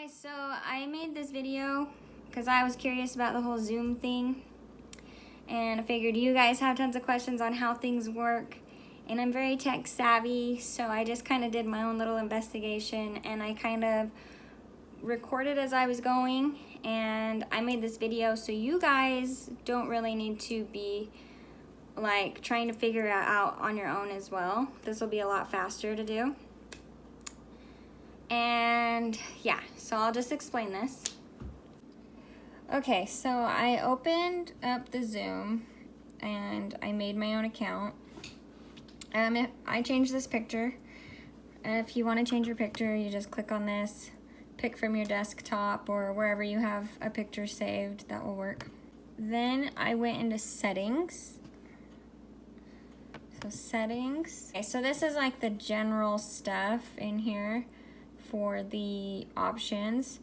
guys, so I made this video because I was curious about the whole Zoom thing, and I figured you guys have tons of questions on how things work, and I'm very tech savvy, so I just kind of did my own little investigation, and I kind of recorded as I was going, and I made this video so you guys don't really need to be like trying to figure it out on your own as well. This will be a lot faster to do. And yeah, so I'll just explain this. Okay, so I opened up the Zoom and I made my own account. I changed this picture. If you want to change your picture, you just click on this, pick from your desktop or wherever you have a picture saved, that will work. Then I went into settings. So settings. Okay, so this is like the general stuff in here for the options.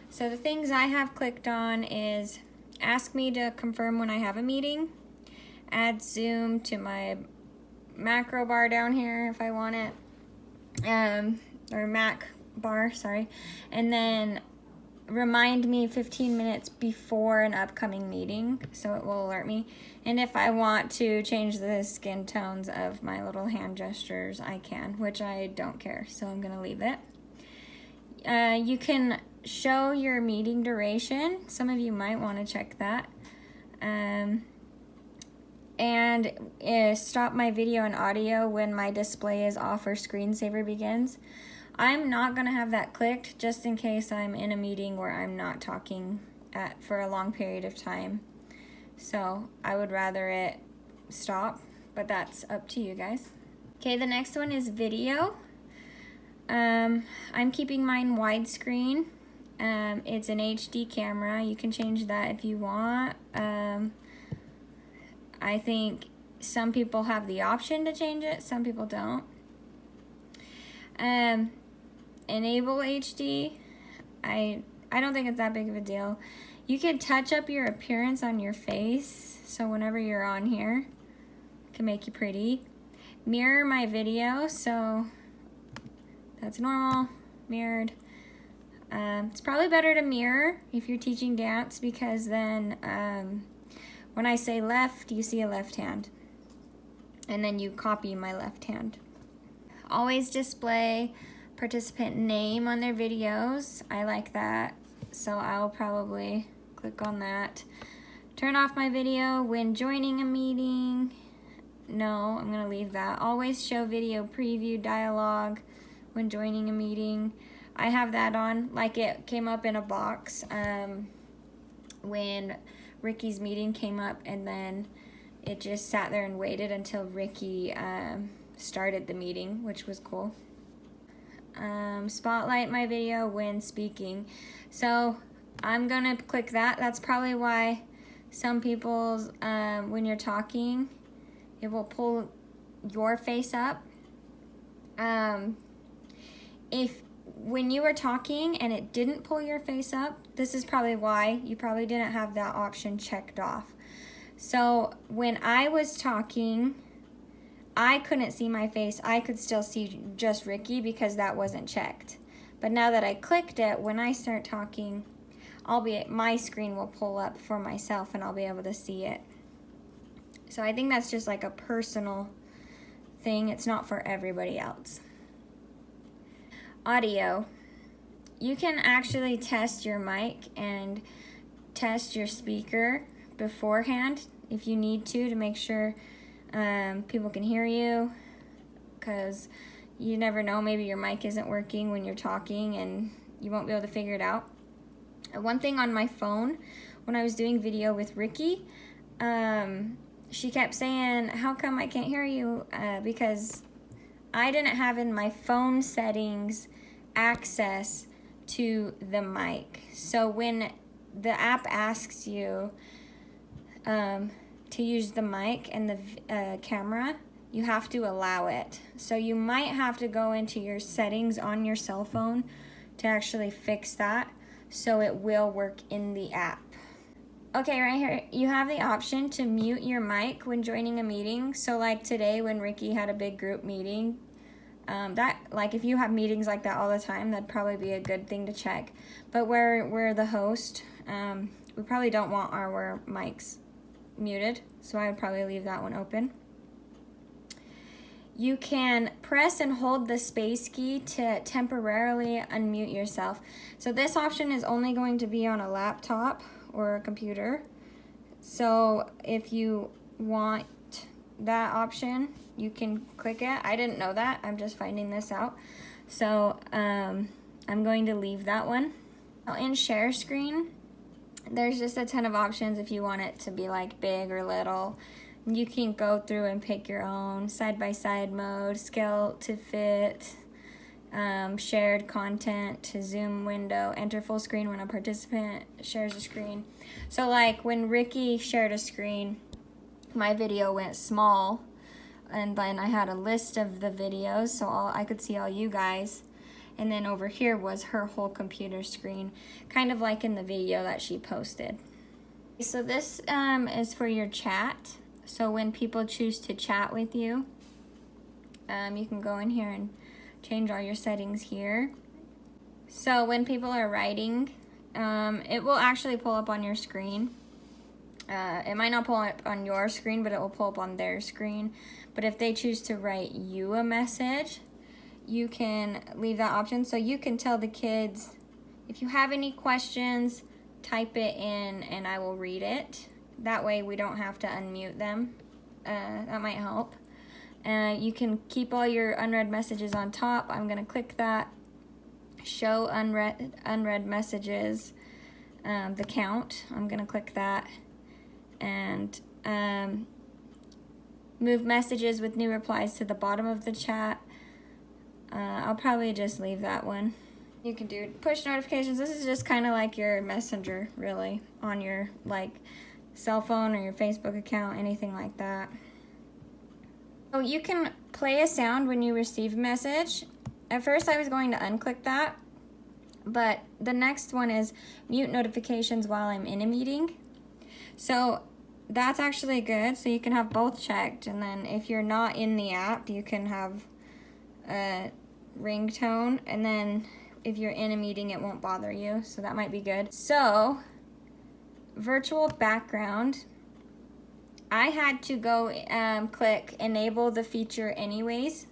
So the things I have clicked on is ask me to confirm when I have a meeting, add Zoom to my macro bar down here if I want it, or Mac bar, sorry, and then remind me 15 minutes before an upcoming meeting so it will alert me. And if I want to change the skin tones of my little hand gestures, I can, which I don't care, so I'm gonna leave it. You can show your meeting duration. Some of you might want to check that. And stop my video and audio when my display is off or screensaver begins. I'm not going to have that clicked just in case I'm in a meeting where I'm not talking for a long period of time. So I would rather it stop, but that's up to you guys. Okay, the next one is video. I'm keeping mine widescreen. It's an HD camera. You can change that if you want. I think some people have the option to change it, some people don't. Enable HD. I don't think it's that big of a deal. You can touch up your appearance on your face, so whenever you're on here, it can make you pretty. Mirror my video, so that's normal, mirrored. It's probably better to mirror if you're teaching dance because then when I say left, you see a left hand. And then you copy my left hand. Always display participant name on their videos. I like that, so I'll probably click on that. Turn off my video when joining a meeting. No, I'm gonna leave that. Always show video preview dialogue when joining a meeting. I have that on, like it came up in a box when Ricky's meeting came up, and then it just sat there and waited until Ricky started the meeting, which was cool. Spotlight my video when speaking. So I'm gonna click that. That's probably why some people's, when you're talking, it will pull your face up. When you were talking and it didn't pull your face up, this is probably why you probably didn't have that option checked off. So when I was talking, I couldn't see my face. I could still see just Ricky because that wasn't checked. But now that I clicked it, when I start talking, my screen will pull up for myself and I'll be able to see it. So I think that's just like a personal thing. It's not for everybody else. Audio. You can actually test your mic and test your speaker beforehand if you need to make sure people can hear you, because you never know, maybe your mic isn't working when you're talking and you won't be able to figure it out. One thing on my phone, when I was doing video with Ricky, she kept saying, how come I can't hear you? Because I didn't have in my phone settings access to the mic. So when the app asks you to use the mic and the camera, you have to allow it. So you might have to go into your settings on your cell phone to actually fix that so it will work in the app. Okay, right here, you have the option to mute your mic when joining a meeting. So like today when Ricky had a big group meeting, That, like, if you have meetings like that all the time, that'd probably be a good thing to check. But where we're the host, we probably don't want our mics muted, so I would probably leave that one open. You can press and hold the space key to temporarily unmute yourself. So this option is only going to be on a laptop or a computer. So if you want that option, you can click it. I didn't know that. I'm just finding this out. So I'm going to leave that one. In share screen, there's just a ton of options if you want it to be like big or little. You can go through and pick your own side-by-side mode, scale to fit, shared content to zoom window, enter full screen when a participant shares a screen. So like when Ricky shared a screen, my video went small, and then I had a list of the videos so I could see all you guys, and then over here was her whole computer screen, kind of like in the video that she posted. So this is for your chat. So when people choose to chat with you, you can go in here and change all your settings here. So when people are writing, it will actually pull up on your screen. It might not pull up on your screen, but it will pull up on their screen. But if they choose to write you a message, you can leave that option. So you can tell the kids, if you have any questions, type it in and I will read it. That way we don't have to unmute them. That might help. You can keep all your unread messages on top. I'm gonna click that. Show unread messages, the count. I'm gonna click that. And move messages with new replies to the bottom of the chat. I'll probably just leave that one. You can do push notifications. This is just kind of like your messenger, really, on your like cell phone or your Facebook account, anything like that. So you can play a sound when you receive a message. At first I was going to unclick that, but the next one is mute notifications while I'm in a meeting. So that's actually good. So you can have both checked, and then if you're not in the app, you can have a ringtone, and then if you're in a meeting, it won't bother you. So that might be good. So virtual background, I had to go click enable the feature anyways.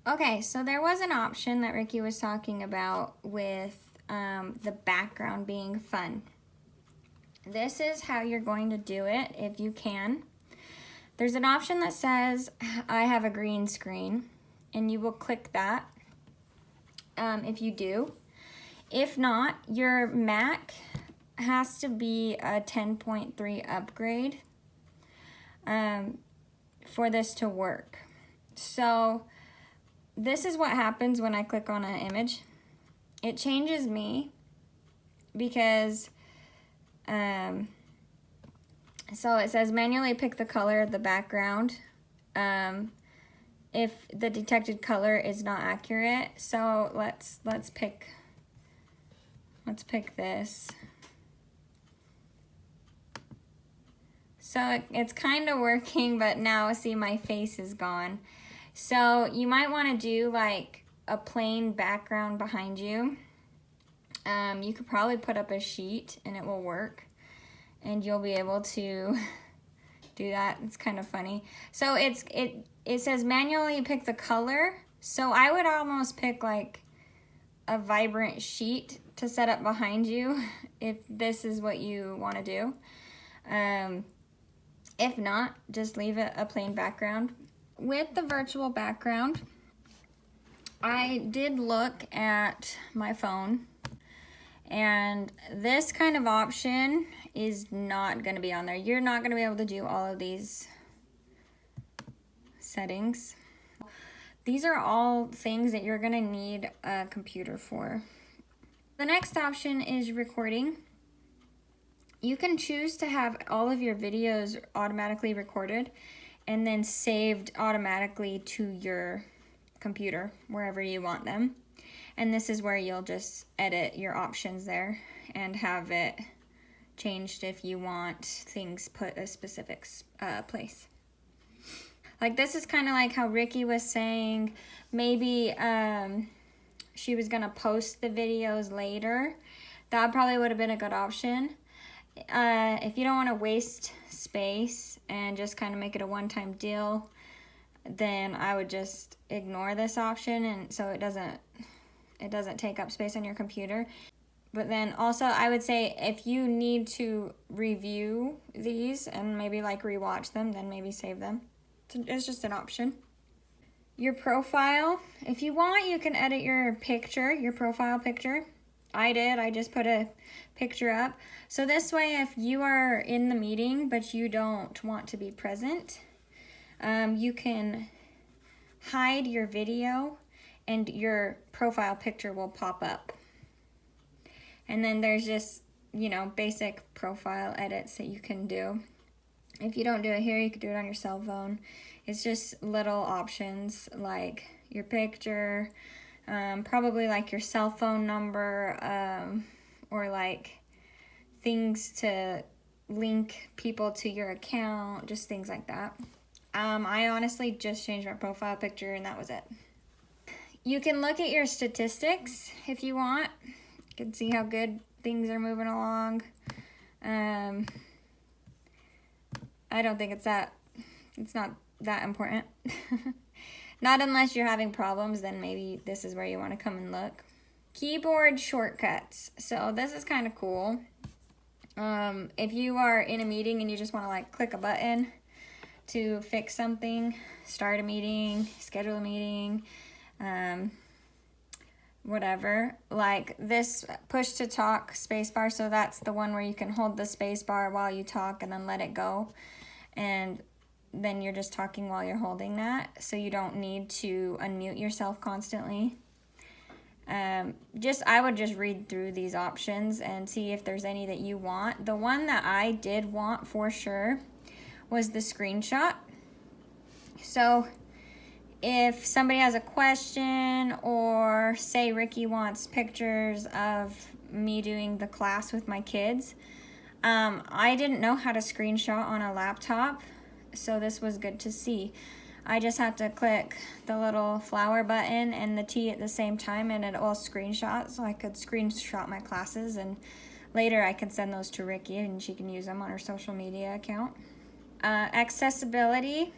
Okay, so there was an option that Ricky was talking about with the background being fun. This is how you're going to do it if you can. There's an option that says I have a green screen, and you will click that if you do. If not, your Mac has to be a 10.3 upgrade for this to work. So this is what happens when I click on an image. It changes me because so it says manually pick the color of the background if the detected color is not accurate. So let's pick this. So it's kind of working, but now see my face is gone. So you might want to do like a plain background behind you. You could probably put up a sheet and it will work, and you'll be able to do that. It's kind of funny. So it says manually pick the color. So I would almost pick like a vibrant sheet to set up behind you if this is what you want to do. If not, just leave it a plain background. With the virtual background, I did look at my phone, and this kind of option is not going to be on there. You're not going to be able to do all of these settings. These are all things that you're going to need a computer for. The next option is recording. You can choose to have all of your videos automatically recorded and then saved automatically to your computer, wherever you want them. And this is where you'll just edit your options there and have it changed if you want things put a specific place. Like this is kind of like how Ricky was saying, maybe she was gonna post the videos later. That probably would have been a good option. If you don't want to waste space and just kind of make it a one-time deal, then I would just ignore this option, and so it doesn't take up space on your computer. But then also I would say if you need to review these and maybe like rewatch them, then maybe save them. It's just an option. Your profile, if you want, you can edit your picture, your profile picture. I just put a picture up. So this way, if you are in the meeting but you don't want to be present, you can hide your video and your profile picture will pop up. And then there's just, you know, basic profile edits that you can do. If you don't do it here, you could do it on your cell phone. It's just little options like your picture, probably like your cell phone number, or like things to link people to your account, just things like that. I honestly just changed my profile picture and that was it. You can look at your statistics if you want. You can see how good things are moving along. I don't think it's not that important. Not unless you're having problems, then maybe this is where you want to come and look. Keyboard shortcuts. So this is kind of cool. If you are in a meeting and you just want to like click a button to fix something, start a meeting, schedule a meeting, whatever, like this push to talk spacebar. So that's the one where you can hold the spacebar while you talk and then let it go. And then you're just talking while you're holding that, so you don't need to unmute yourself constantly. I would just read through these options and see if there's any that you want. The one that I did want for sure was the screenshot. So if somebody has a question, or say Ricky wants pictures of me doing the class with my kids, I didn't know how to screenshot on a laptop, so this was good to see. I just had to click the little flower button and the T at the same time, and it will screenshot, so I could screenshot my classes, and later I can send those to Ricky and she can use them on her social media account. Accessibility.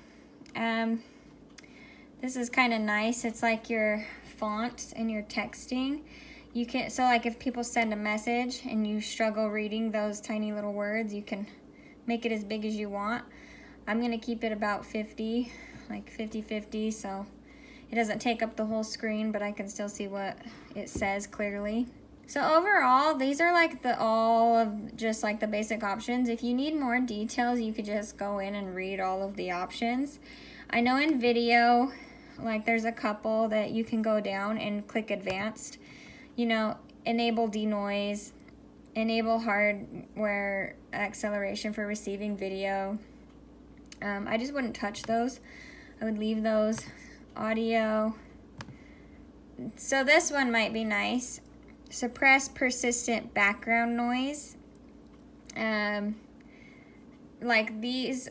This is kind of nice. It's like your font and your texting. You can, so like if people send a message and you struggle reading those tiny little words, you can make it as big as you want. I'm gonna keep it about 50, like 50-50, so it doesn't take up the whole screen, but I can still see what it says clearly. So overall, these are like all of just like the basic options. If you need more details, you could just go in and read all of the options. I know in video, like there's a couple that you can go down and click advanced. You know, enable denoise, enable hardware acceleration for receiving video. I just wouldn't touch those. I would leave those. Audio. So this one might be nice. Suppress persistent background noise. Like these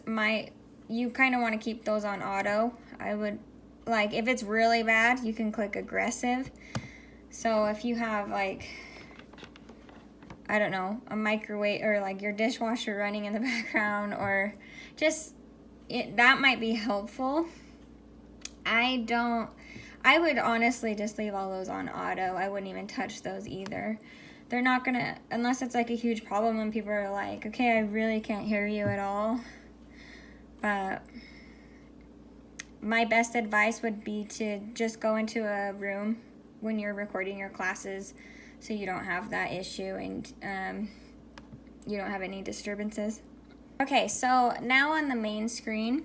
you kind of want to keep those on auto. I would, like if it's really bad, you can click aggressive. So if you have like, I don't know, a microwave or like your dishwasher running in the background, or just that might be helpful. I would honestly just leave all those on auto. I wouldn't even touch those either. They're not gonna, unless it's like a huge problem and people are like, okay, I really can't hear you at all. But my best advice would be to just go into a room when you're recording your classes, so you don't have that issue and you don't have any disturbances. Okay, so now on the main screen,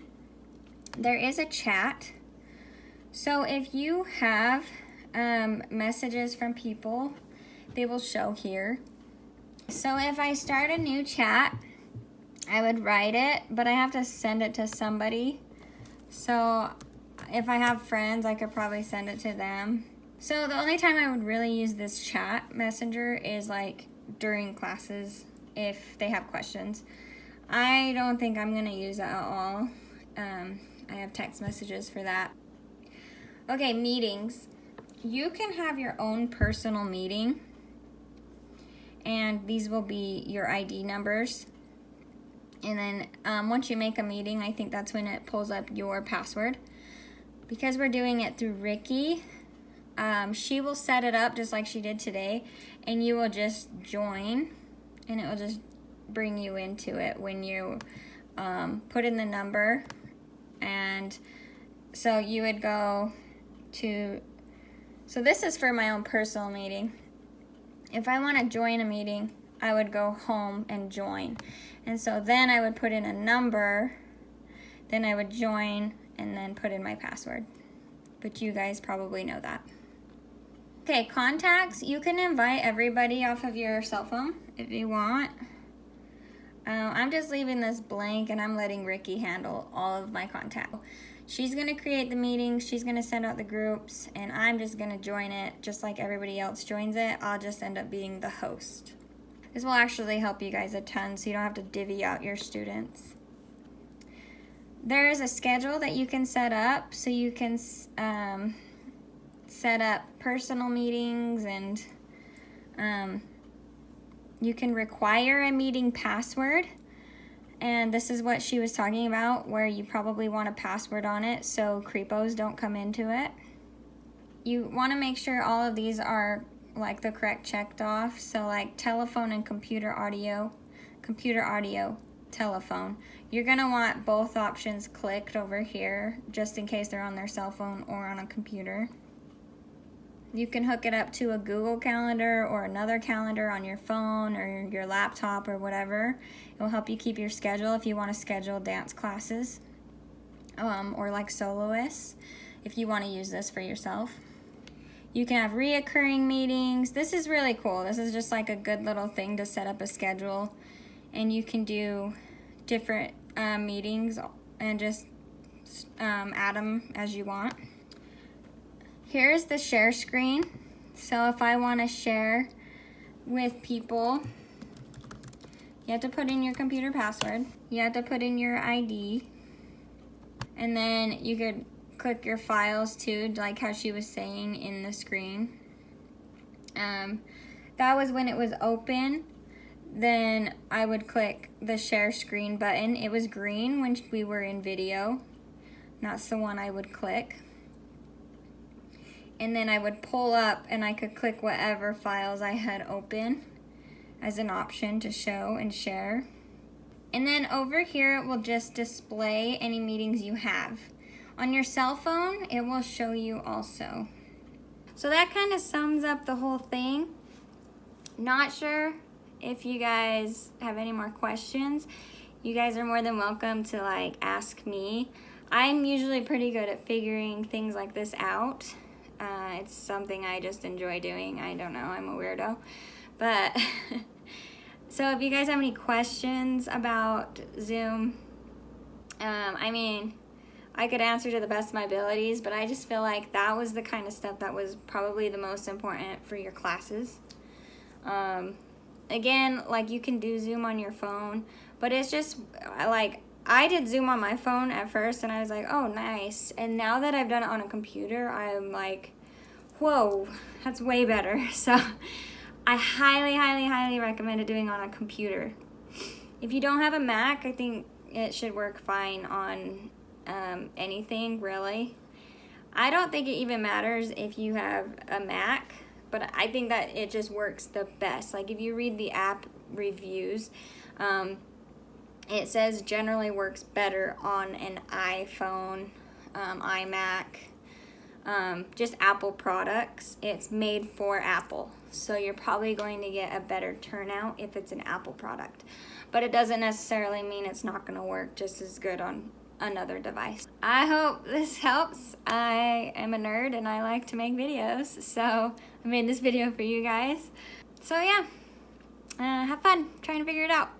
there is a chat. So if you have messages from people, they will show here. So if I start a new chat, I would write it, but I have to send it to somebody. So if I have friends, I could probably send it to them. So the only time I would really use this chat messenger is like during classes if they have questions. I don't think I'm gonna use it at all. I have text messages for that. Okay, meetings. You can have your own personal meeting, and these will be your ID numbers. And then once you make a meeting, I think that's when it pulls up your password. Because we're doing it through Ricky, she will set it up just like she did today, and you will just join, and it will just bring you into it when you put in the number. And so you would go to, so this is for my own personal meeting. If I want to join a meeting, I would go home and join. And so then I would put in a number, then I would join, and then put in my password. But you guys probably know that. Okay, contacts. You can invite everybody off of your cell phone if you want. I'm just leaving this blank, and I'm letting Ricky handle all of my contacts. She's going to create the meetings, she's going to send out the groups, and I'm just going to join it just like everybody else joins it. I'll just end up being the host. This will actually help you guys a ton, so you don't have to divvy out your students. There is a schedule that you can set up, so you can set up personal meetings, and you can require a meeting password. And this is what she was talking about, where you probably want a password on it so creepos don't come into it. You want to make sure all of these are like the correct checked off. So like telephone and computer audio, telephone. You're going to want both options clicked over here just in case they're on their cell phone or on a computer. You can hook it up to a Google Calendar or another calendar on your phone or your laptop or whatever. It will help you keep your schedule if you want to schedule dance classes or like soloists if you want to use this for yourself. You can have reoccurring meetings. This is really cool. This is just like a good little thing to set up a schedule, and you can do different meetings and just add them as you want. Here's the share screen. So if I want to share with people, you have to put in your computer password. You have to put in your ID. And then you could click your files too, like how she was saying in the screen. That was when it was open. Then I would click the share screen button. It was green when we were in video. That's the one I would click. And then I would pull up and I could click whatever files I had open as an option to show and share. And then over here it will just display any meetings you have. On your cell phone, it will show you also. So that kind of sums up the whole thing. Not sure if you guys have any more questions. You guys are more than welcome to like ask me. I'm usually pretty good at figuring things like this out. It's something I just enjoy doing. I don't know, I'm a weirdo. But, so if you guys have any questions about Zoom, I mean, I could answer to the best of my abilities, but I just feel like that was the kind of stuff that was probably the most important for your classes. Again, like you can do Zoom on your phone, but it's just like, I did Zoom on my phone at first and I was like, oh, nice. And now that I've done it on a computer, I'm like, whoa, that's way better. So I highly, highly, highly recommend doing on a computer. If you don't have a Mac, I think it should work fine on anything, really. I don't think it even matters if you have a Mac, but I think that it just works the best. Like if you read the app reviews, it says generally works better on an iPhone, iMac, just Apple products. It's made for Apple, so you're probably going to get a better turnout if it's an Apple product. But it doesn't necessarily mean it's not going to work just as good on another device. I hope this helps. I am a nerd and I like to make videos, so I made this video for you guys. So yeah, have fun trying to figure it out.